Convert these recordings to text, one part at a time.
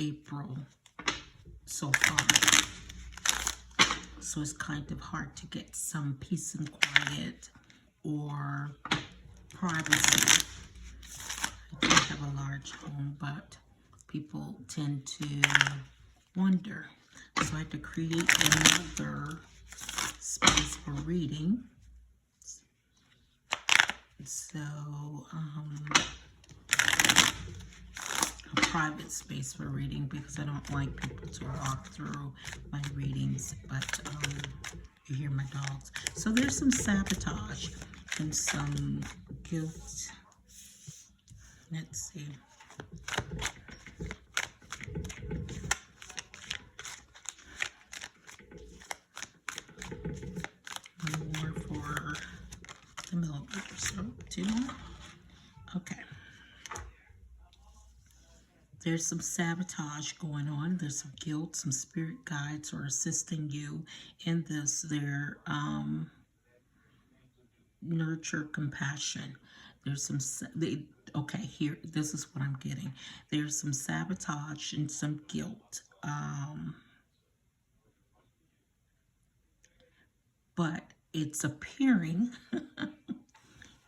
April so far. So it's kind of hard to get some peace and quiet or privacy. I do have a large home, but people tend to wonder. So I had to create another space for reading. So, a private space for reading, because I don't like people to walk through my readings, but you hear my dogs. So there's some sabotage and some guilt. Let's see. One more for the millimeters. So 2 more. Okay. There's some sabotage going on. There's some guilt. Some spirit guides are assisting you in this. Their nurture compassion. There's some, okay, here, this is what I'm getting. There's some sabotage and some guilt. But it's appearing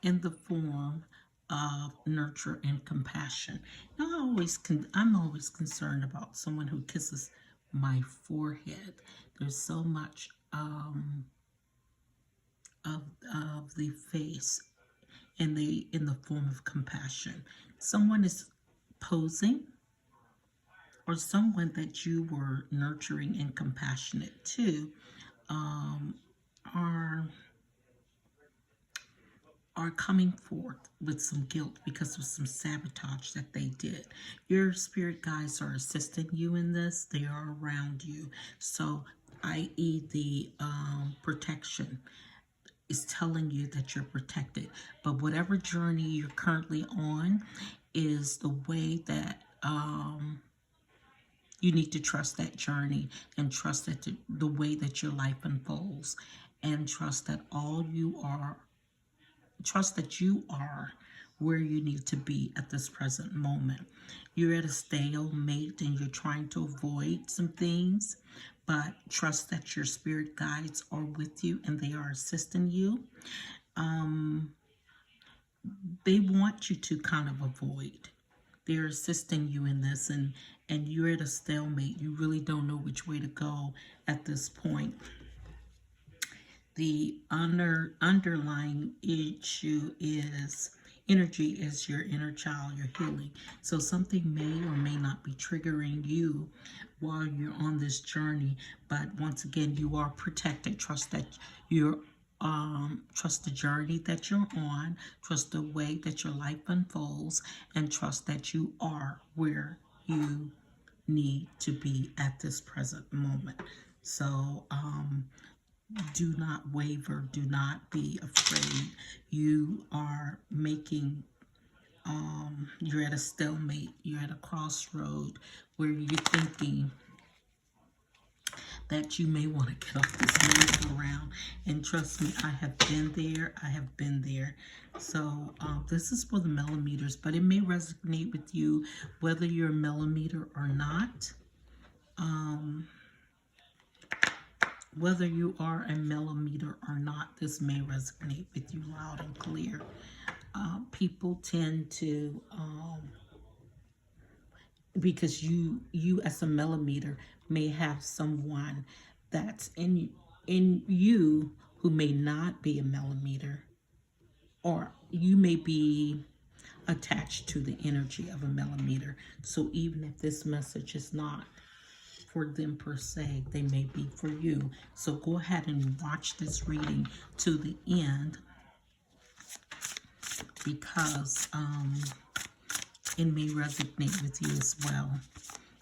in the form of nurture and compassion. Now, I'm always concerned about someone who kisses my forehead. There's so much of the face in the form of compassion. Someone is posing, or someone that you were nurturing and compassionate to, are coming forth with some guilt because of some sabotage that they did. Your spirit guides are assisting you in this. They are around you. So, i.e. the protection is telling you that you're protected. But whatever journey you're currently on is the way that you need to trust that journey, and trust that the way that your life unfolds, and trust that you are where you need to be at this present moment. You're at a stalemate and you're trying to avoid some things, but trust that your spirit guides are with you and they are assisting you. They want you to kind of avoid. They're assisting you in this, and you're at a stalemate. You really don't know which way to go at this point. The underlying issue is energy is your inner child, your healing. So something may or may not be triggering you while you're on this journey. But once again, you are protected. Trust that you're trust the journey that you're on, trust the way that your life unfolds, and trust that you are where you need to be at this present moment. So do not waver, do not be afraid. You are making you're at a stalemate, you're at a crossroad where you're thinking that you may want to get off this merry-go-round. And trust me, I have been there. I have been there. So this is for the millimeters, but it may resonate with you whether you're a millimeter or not. Whether you are a millimeter or not, this may resonate with you loud and clear. People tend to, because you as a millimeter may have someone that's in you who may not be a millimeter, or you may be attached to the energy of a millimeter. So even if this message is not for them per se, they may be for you. So go ahead and watch this reading to the end, because it may resonate with you as well.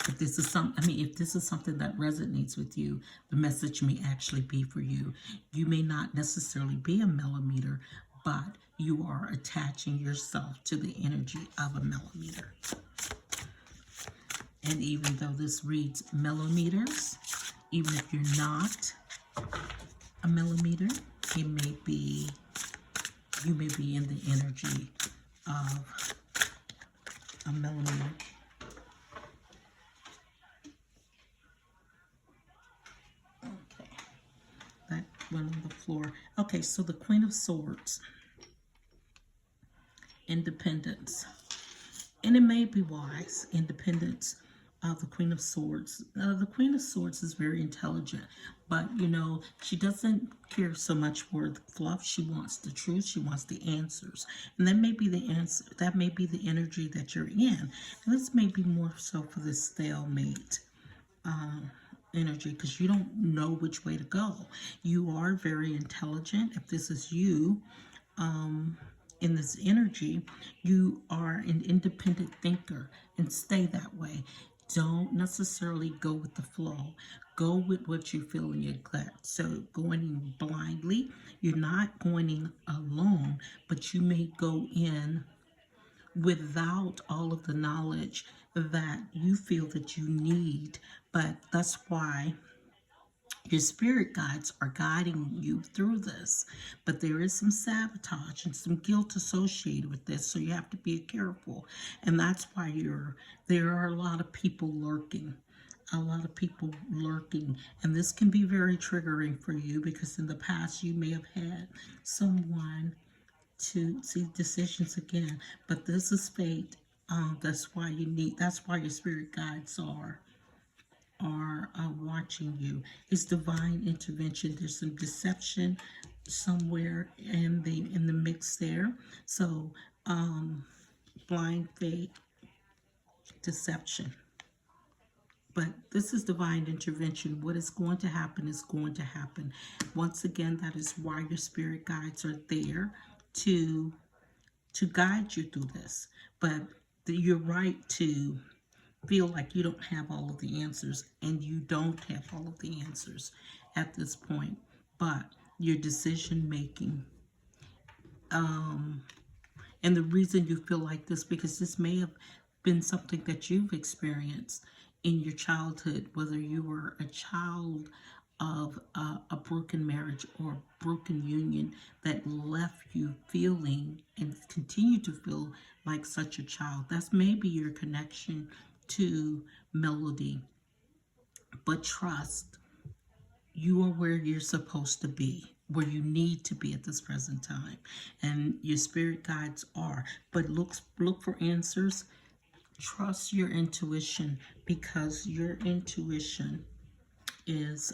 If this is if this is something that resonates with you, the message may actually be for you. You may not necessarily be a millimeter, but you are attaching yourself to the energy of a millimeter. And even though this reads millimeters, even if you're not a millimeter, you may be in the energy of a millimeter. went on the floor. Okay, so the Queen of Swords, independence. And it may be wise, independence of the Queen of Swords. The Queen of Swords is very intelligent, but you know, she doesn't care so much for the fluff. She wants the truth. She wants the answers. And that may be the answer. That may be the energy that you're in. And this may be more so for the stalemate energy, because you don't know which way to go. You are very intelligent. If this is you, in this energy, you are an independent thinker, and stay that way. Don't necessarily go with the flow. Go with what you feel in your gut. So going in blindly, you're not going in alone, but you may go in without all of the knowledge that you feel that you need. But that's why your spirit guides are guiding you through this, but there is some sabotage and some guilt associated with this, so you have to be careful. And that's why there are a lot of people lurking. A lot of people lurking, and this can be very triggering for you, because in the past you may have had someone to see decisions again, but this is fate. That's why your spirit guides are watching you. It's divine intervention. There's some deception somewhere in the mix there. So blind faith, deception. But this is divine intervention. What is going to happen is going to happen. Once again, that is why your spirit guides are there to guide you through this. But you're right to feel like you don't have all of the answers, and you don't have all of the answers at this point. But your decision making, and the reason you feel like this, because this may have been something that you've experienced in your childhood, whether you were a child of a broken marriage or a broken union that left you feeling and continue to feel like such a child. That's maybe your connection to melody. But trust, you are where you're supposed to be, where you need to be at this present time, and your spirit guides are. But look for answers. Trust your intuition, because your intuition is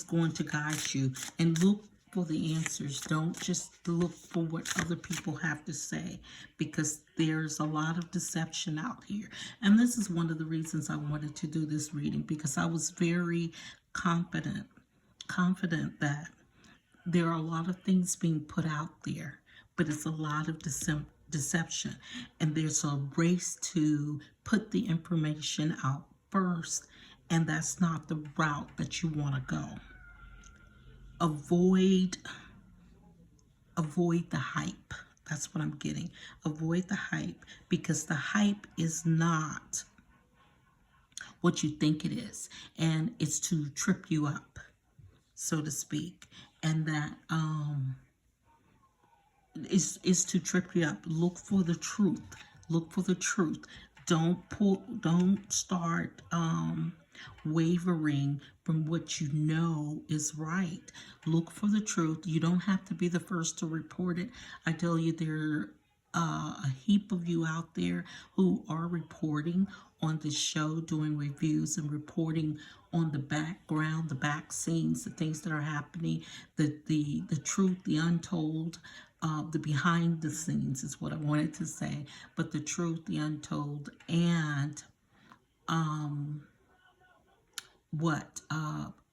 going to guide you. And look for the answers. Don't just look for what other people have to say, because there's a lot of deception out here. And this is one of the reasons I wanted to do this reading, because I was very confident that there are a lot of things being put out there, but it's a lot of deception. And there's a race to put the information out first, and that's not the route that you want to go. Avoid the hype. That's what I'm getting. Avoid the hype, because the hype is not what you think it is, and it's to trip you up, so to speak. And that is to trip you up. Look for the truth. Look for the truth. Don't start wavering from what you know is right. Look for the truth. You don't have to be the first to report it. I tell you, there are a heap of you out there who are reporting on this show, doing reviews and reporting on the background, the back scenes, the things that are happening, the truth, the untold. The behind the scenes is what I wanted to say, but the truth, the untold, and what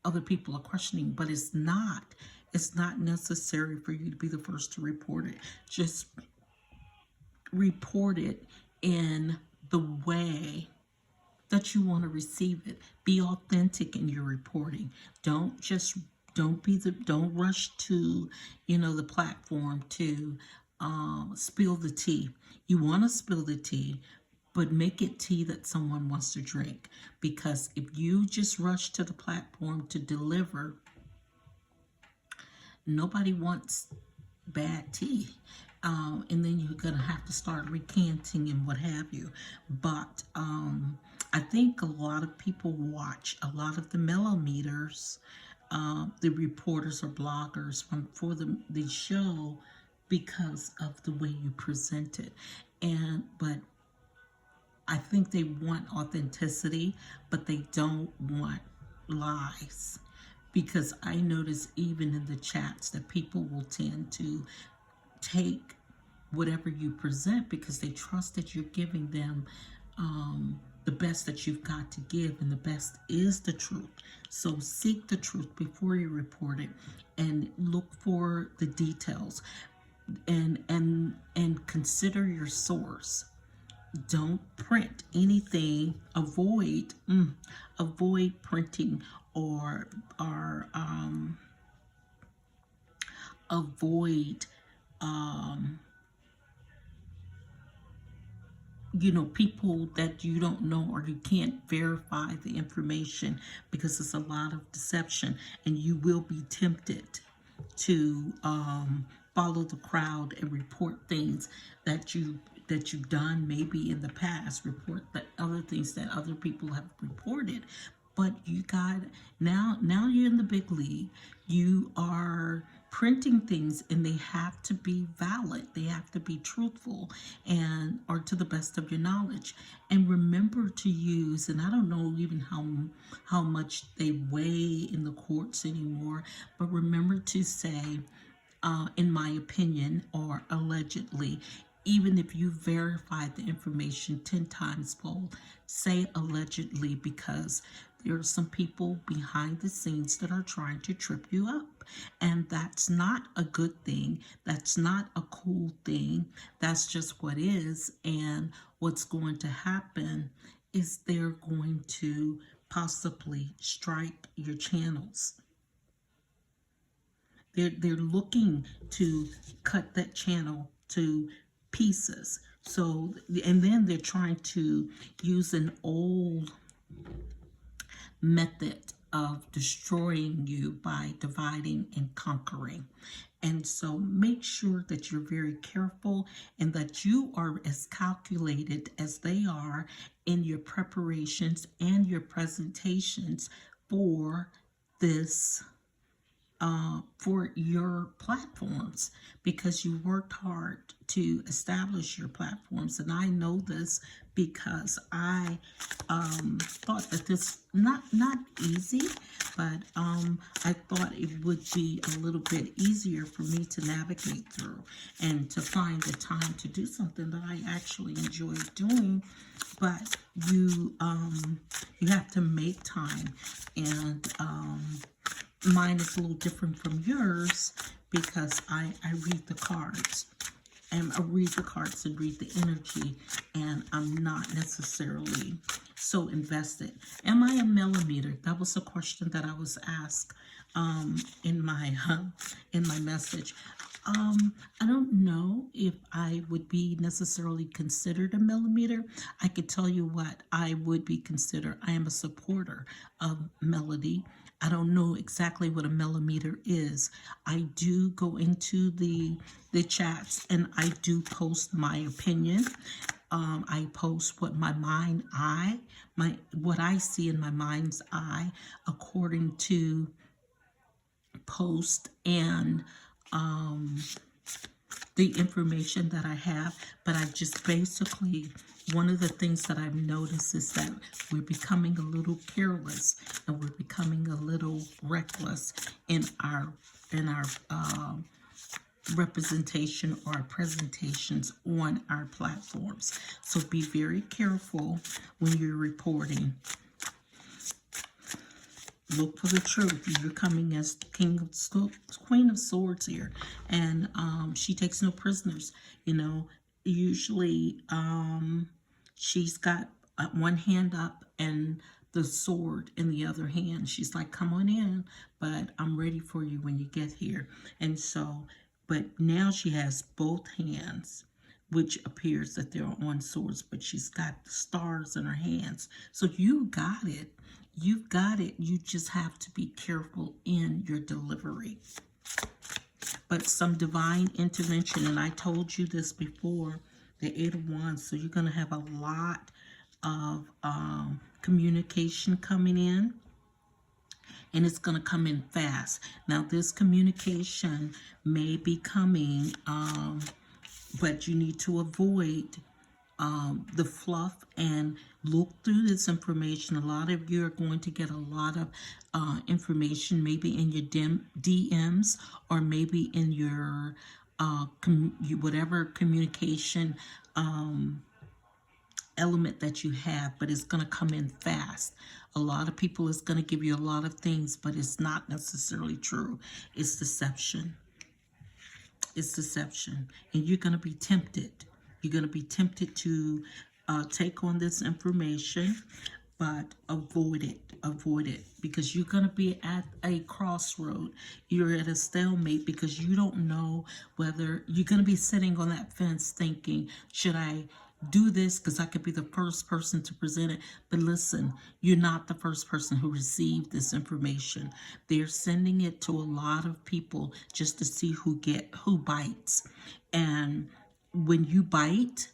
other people are questioning. But it's not necessary for you to be the first to report it. Just report it in the way that you want to receive it. Be authentic in your reporting. Don't rush to the platform to spill the tea. You want to spill the tea, but make it tea that someone wants to drink. Because if you just rush to the platform to deliver, nobody wants bad tea. And then you're going to have to start recanting and what have you. But I think a lot of people watch a lot of the Melometers, the reporters or bloggers for the show because of the way you present it. But I think they want authenticity, but they don't want lies. Because I notice even in the chats that people will tend to take whatever you present because they trust that you're giving them the best that you've got to give, and the best is the truth. So seek the truth before you report it, and look for the details, and consider your source. Don't print anything. Avoid printing or avoid people that you don't know or you can't verify the information, because it's a lot of deception, and you will be tempted to follow the crowd and report things that you've done maybe in the past, report the other things that other people have reported. But you got, now you're in the big league. You are printing things, and they have to be valid, they have to be truthful, and or to the best of your knowledge. And remember to use, and I don't know even how much they weigh in the courts anymore, but remember to say, in my opinion, or allegedly. Even if you verified the information 10 times fold, say allegedly, because there are some people behind the scenes that are trying to trip you up. And that's not a good thing. That's not a cool thing. That's just what is. And what's going to happen is they're going to possibly strike your channels. They're looking to cut that channel to pieces. So, and then they're trying to use an old method of destroying you by dividing and conquering. And so make sure that you're very careful and that you are as calculated as they are in your preparations and your presentations for this for your platforms, because you worked hard to establish your platforms. And I know this because I thought that this not easy, but I thought it would be a little bit easier for me to navigate through and to find the time to do something that I actually enjoy doing. But you have to make time, and mine is a little different from yours because I read the cards. And I read the cards and read the energy, and I'm not necessarily so invested. Am I a millimeter? That was a question that I was asked in my message. I don't know if I would be necessarily considered a millimeter. I could tell you what I would be considered. I am a supporter of melody. I don't know exactly what a millimeter is. I do go into the chats, and I do post my opinion. I post what what I see in my mind's eye according to post and the information that I have. But I just basically, one of the things that I've noticed is that we're becoming a little careless, and we're becoming a little reckless in our representation or our presentations on our platforms. So be very careful when you're reporting. Look for the truth. You're coming as Queen of Swords here, and she takes no prisoners. Usually she's got one hand up and the sword in the other hand. She's like, come on in, but I'm ready for you when you get here. And so, but now she has both hands, which appears that they're on swords, but she's got the stars in her hands. So you got it. You've got it. You just have to be careful in your delivery. But some divine intervention, and I told you this before, the Eight of Wands, so you're going to have a lot of communication coming in, and it's going to come in fast. Now, this communication may be coming, but you need to avoid the fluff and look through this information. A lot of you are going to get a lot of information, maybe in your DMs, or maybe in your whatever communication element that you have, but it's going to come in fast. A lot of people is going to give you a lot of things, but it's not necessarily true. It's deception. It's deception. And you're going to be tempted. You're going to be tempted to take on this information, but avoid it. Avoid it, because you're going to be at a crossroad. You're at a stalemate because you don't know whether you're going to be sitting on that fence thinking, should I do this because I could be the first person to present it? But listen, you're not the first person who received this information. They're sending it to a lot of people just to see who bites. And when you bite,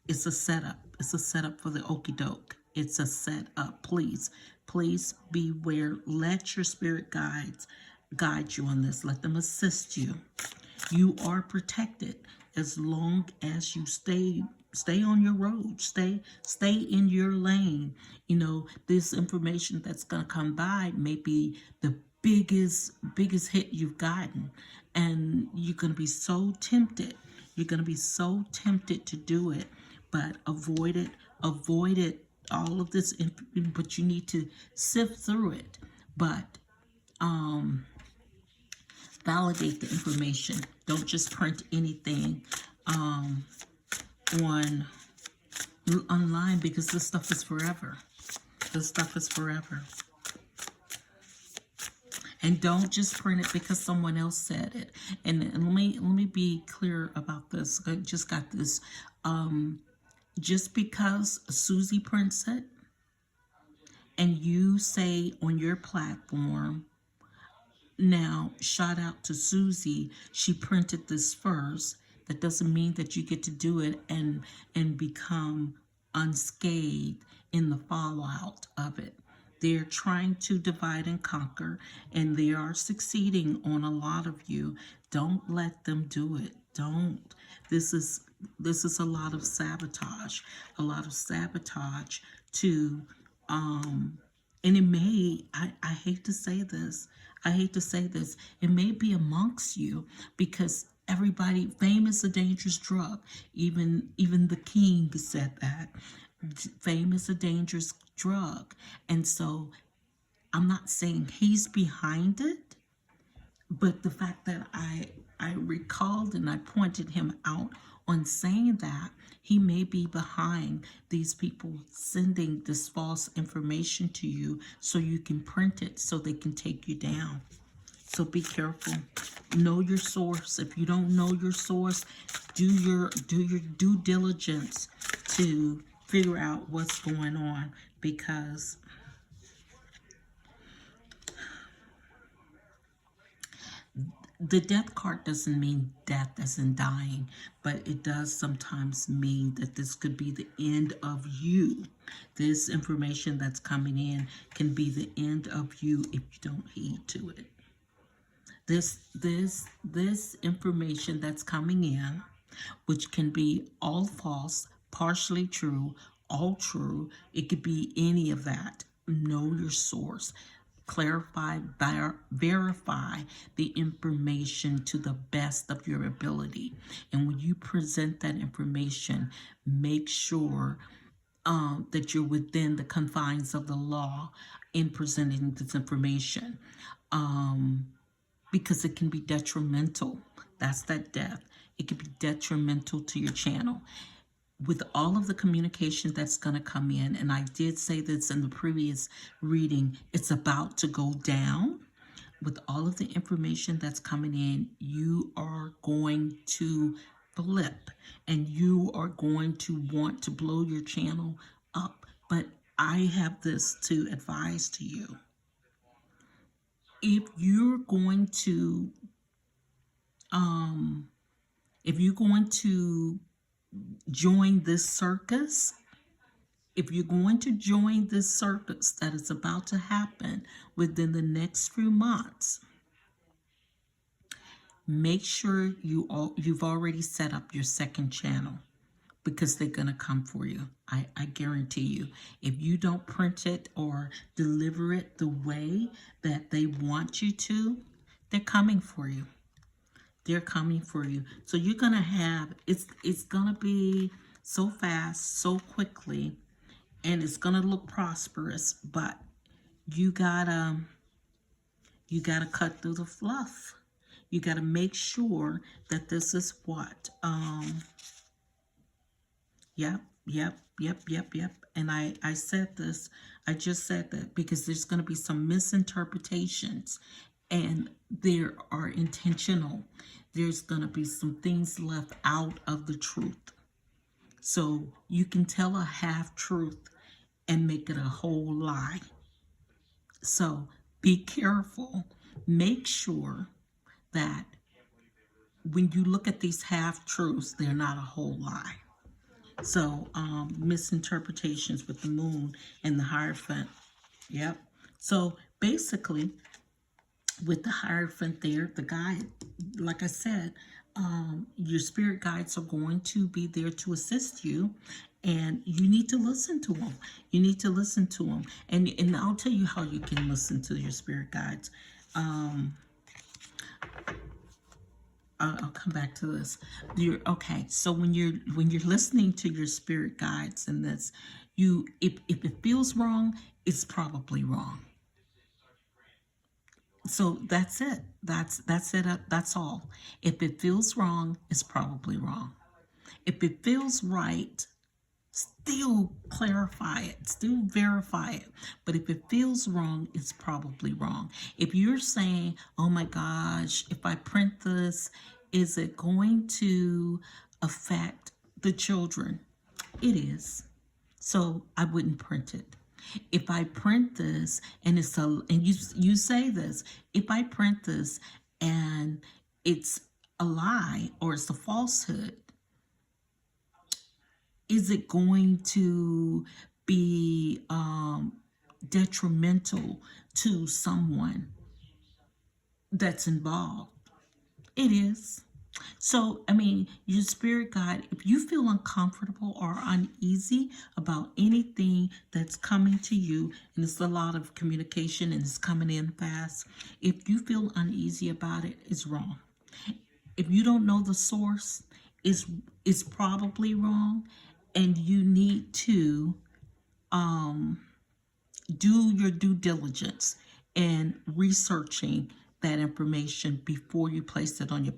it's a setup. It's a setup for the okie doke. It's a setup. Please beware. Let your spirit guides guide you on this. Let them assist you. You are protected as long as you stay on your road. Stay in your lane. You know, this information that's going to come by may be the biggest hit you've gotten, and you're going to be so tempted. You're going to be so tempted to do it, but avoid it. Avoid it. All of this, but you need to sift through it. But validate the information. Don't just print anything online, because this stuff is forever. This stuff is forever. And don't just print it because someone else said it. And let me be clear about this. I just got this. Just because Susie prints it and you say on your platform, now shout out to Susie, she printed this first, that doesn't mean that you get to do it and become unscathed in the fallout of it. They're trying to divide and conquer, and they are succeeding on a lot of you. Don't let them do it. Don't. This is a lot of sabotage. A lot of sabotage to and it may, I hate to say this. I hate to say this. It may be amongst you, because everybody, fame is a dangerous drug. Even the king said that. Fame is a dangerous drug. And so I'm not saying he's behind it, but the fact that I recalled and I pointed him out on saying that, he may be behind these people sending this false information to you so you can print it so they can take you down. So be careful. Know your source. If you don't know your source, do your due diligence to figure out what's going on, because the death card doesn't mean death as in dying, but it does sometimes mean that this could be the end of you. This information that's coming in can be the end of you if you don't heed to it. This information that's coming in, which can be all false, partially true, all true, it could be any of that. Know your source. Clarify, verify the information to the best of your ability. And when you present that information, make sure that you're within the confines of the law in presenting this information. Because it can be detrimental. That's that death. It can be detrimental to your channel. With all of the communication that's going to come in, and I did say this in the previous reading, it's about to go down. With all of the information that's coming in, you are going to flip, and you are going to want to blow your channel up. But I have this to advise to you. If you're going to join this circus, If you're going to join this circus that is about to happen within the next few months, make sure you've already set up your second channel, because they're going to come for you. I guarantee you. If you don't print it or deliver it the way that they want you to, they're coming for you. They're coming for you. So you're going to have, it's going to be so fast, so quickly, and it's going to look prosperous, but you gotta cut through the fluff. You gotta make sure that this is what, yep. And I said this, I just said that because there's going to be some misinterpretations, and there are intentional. There's going to be some things left out of the truth. So you can tell a half truth and make it a whole lie. So be careful. Make sure that when you look at these half truths, they're not a whole lie. So misinterpretations with the moon and the Hierophant. Yep. So basically, with the Hierophant there, the guide, like I said, your spirit guides are going to be there to assist you, and you need to listen to them. You need to listen to them, and I'll tell you how you can listen to your spirit guides. I'll come back to this. Okay. So when you're listening to your spirit guides and this, if it feels wrong, it's probably wrong. So that's it. That's it. That's all. If it feels wrong, it's probably wrong. If it feels right, still clarify it, still verify it. But if it feels wrong, it's probably wrong. If you're saying, oh my gosh, if I print this, is it going to affect the children? It is. So I wouldn't print it. If I print this and you say this, if I print this and it's a lie or it's a falsehood, is it going to be detrimental to someone that's involved? It is. So, I mean, your spirit guide, if you feel uncomfortable or uneasy about anything that's coming to you, and it's a lot of communication and it's coming in fast, if you feel uneasy about it, it's wrong. If you don't know the source, it's probably wrong, and you need to do your due diligence in researching that information before you place it on your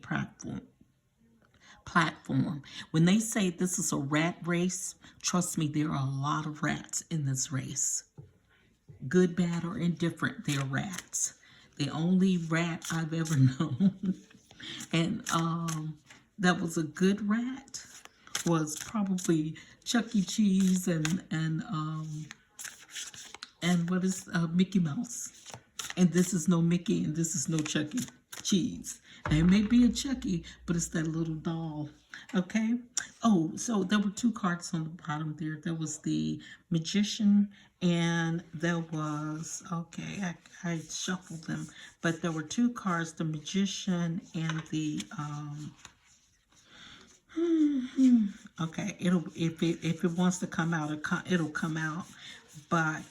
platform. When they say this is a rat race, trust me, there are a lot of rats in this race. Good, bad, or indifferent, they're rats. The only rat I've ever known, and that was a good rat, was probably Chuck E. Cheese and what is Mickey Mouse. And this is no Mickey, and this is no Chuck E. Cheese. Now, it may be a Chucky, but it's that little doll. Okay? Oh, so there were two cards on the bottom there. There was the Magician, and there was, okay, I shuffled them, but there were two cards, the Magician and the, okay, if it wants to come out, it'll come out, but,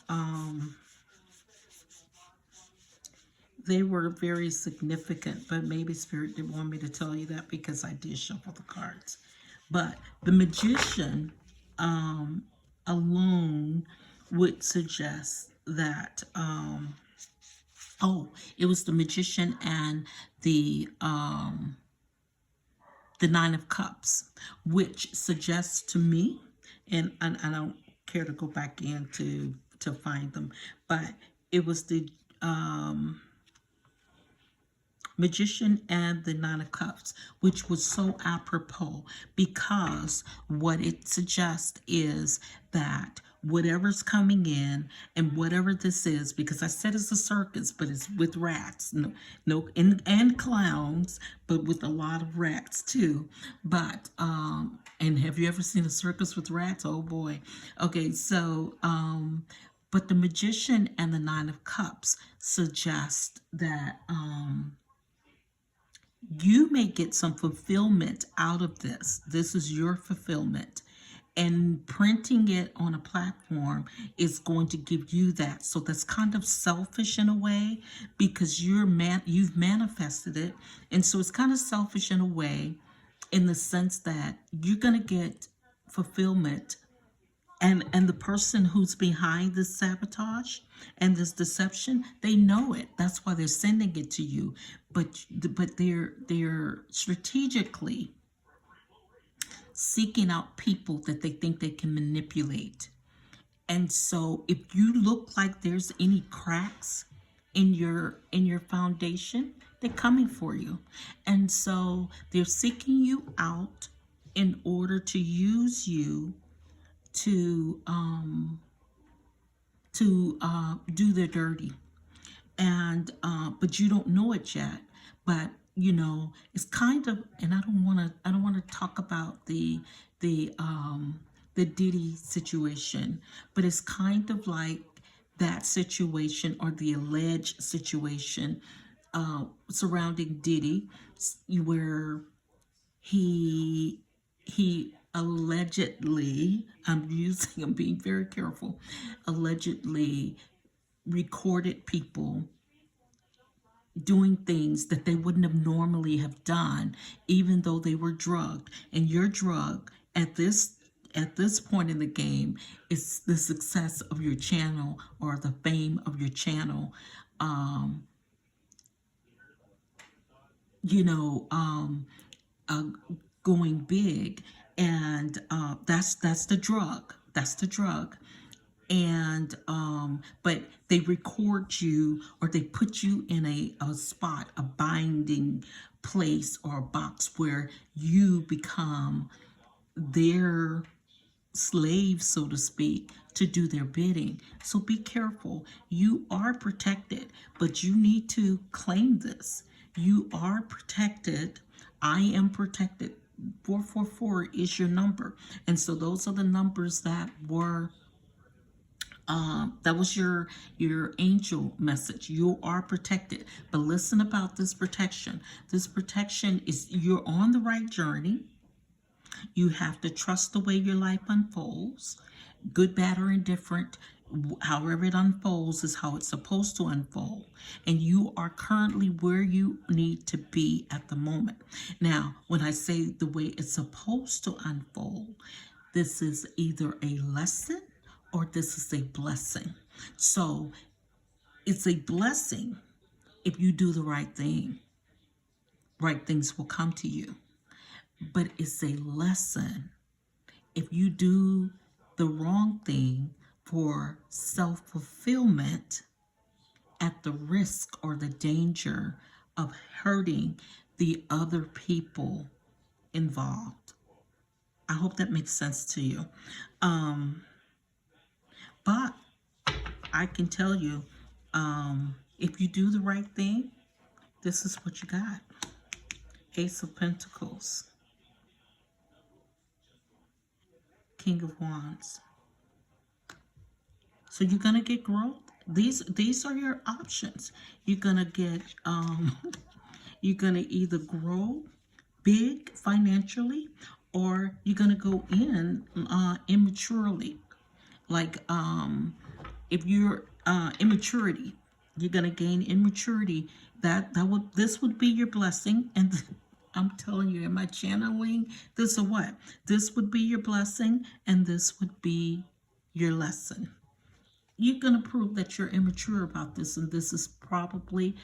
they were very significant, but maybe Spirit didn't want me to tell you that because I did shuffle the cards. But the Magician alone would suggest that, it was the Magician and the Nine of Cups, which suggests to me, and I don't care to go back in to find them, but it was the Magician and the Nine of Cups, which was so apropos because what it suggests is that whatever's coming in and whatever this is, because I said it's a circus, but it's with rats, no, and clowns, but with a lot of rats too. But and have you ever seen a circus with rats? Oh boy. Okay, so but the Magician and the Nine of Cups suggest that you may get some fulfillment out of this. This is your fulfillment. And printing it on a platform is going to give you that. So that's kind of selfish in a way, because you've manifested it. And so it's kind of selfish in a way, in the sense that you're going to get fulfillment, and the person who's behind this sabotage and this deception, they know it. That's why they're sending it to you. But they're strategically seeking out people that they think they can manipulate. And so if you look like there's any cracks in your foundation, they're coming for you. And so they're seeking you out in order to use you to do their dirty. And but you don't know it yet. But you know, it's kind of, and I don't want to talk about the Diddy situation, but it's kind of like that situation, or the alleged situation surrounding Diddy, where he allegedly, I'm being very careful, allegedly recorded people doing things that they wouldn't have normally have done, even though they were drugged. And your drug at this point in the game is the success of your channel, or the fame of your channel. You know, going big, and that's the drug. That's the drug. And but they record you, or they put you in a spot, a binding place, or a box, where you become their slave, so to speak, to do their bidding. So be careful. You are protected, but you need to claim this. You are protected. I am protected. 444 is your number. And so those are the numbers that were that was your angel message. You are protected. But listen about this protection. This protection is, you're on the right journey. You have to trust the way your life unfolds, good, bad, or indifferent. However it unfolds is how it's supposed to unfold. And you are currently where you need to be at the moment. Now, when I say the way it's supposed to unfold, this is either a lesson or this is a blessing. So it's a blessing if you do the right thing. Right things will come to you. But it's a lesson if you do the wrong thing for self-fulfillment, at the risk or the danger of hurting the other people involved. I hope that makes sense to you. But I can tell you, if you do the right thing, this is what you got. Ace of Pentacles, King of Wands. So you're gonna get growth. These are your options. You're gonna get you're gonna either grow big financially, or you're gonna go in immaturely. Like if you're immaturity, you're gonna gain immaturity. This would be your blessing. And I'm telling you, am I channeling this or what? This would be your blessing, and this would be your lesson. You're going to prove that you're immature about this, and this is probably,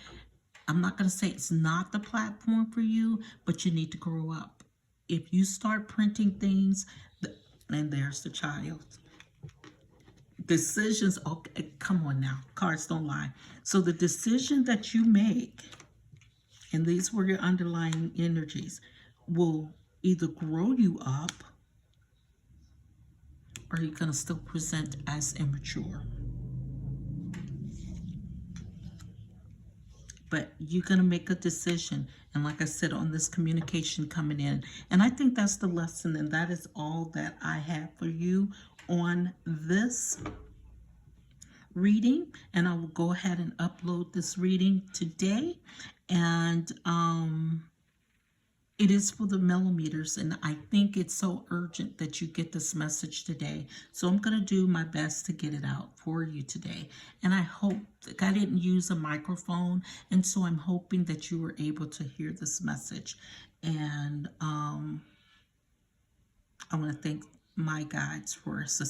I'm not going to say it's not the platform for you, but you need to grow up. If you start printing things, and there's the child. Decisions, okay, come on now, cards don't lie. So the decision that you make, and these were your underlying energies, will either grow you up or are you going to still present as immature? But you're going to make a decision. And like I said, on this communication coming in. And I think that's the lesson. And that is all that I have for you on this reading. And I will go ahead and upload this reading today. And it is for the Melometers, and I think it's so urgent that you get this message today. So I'm going to do my best to get it out for you today. And I hope, that I didn't use a microphone, and so I'm hoping that you were able to hear this message. And I want to thank my guides for assisting.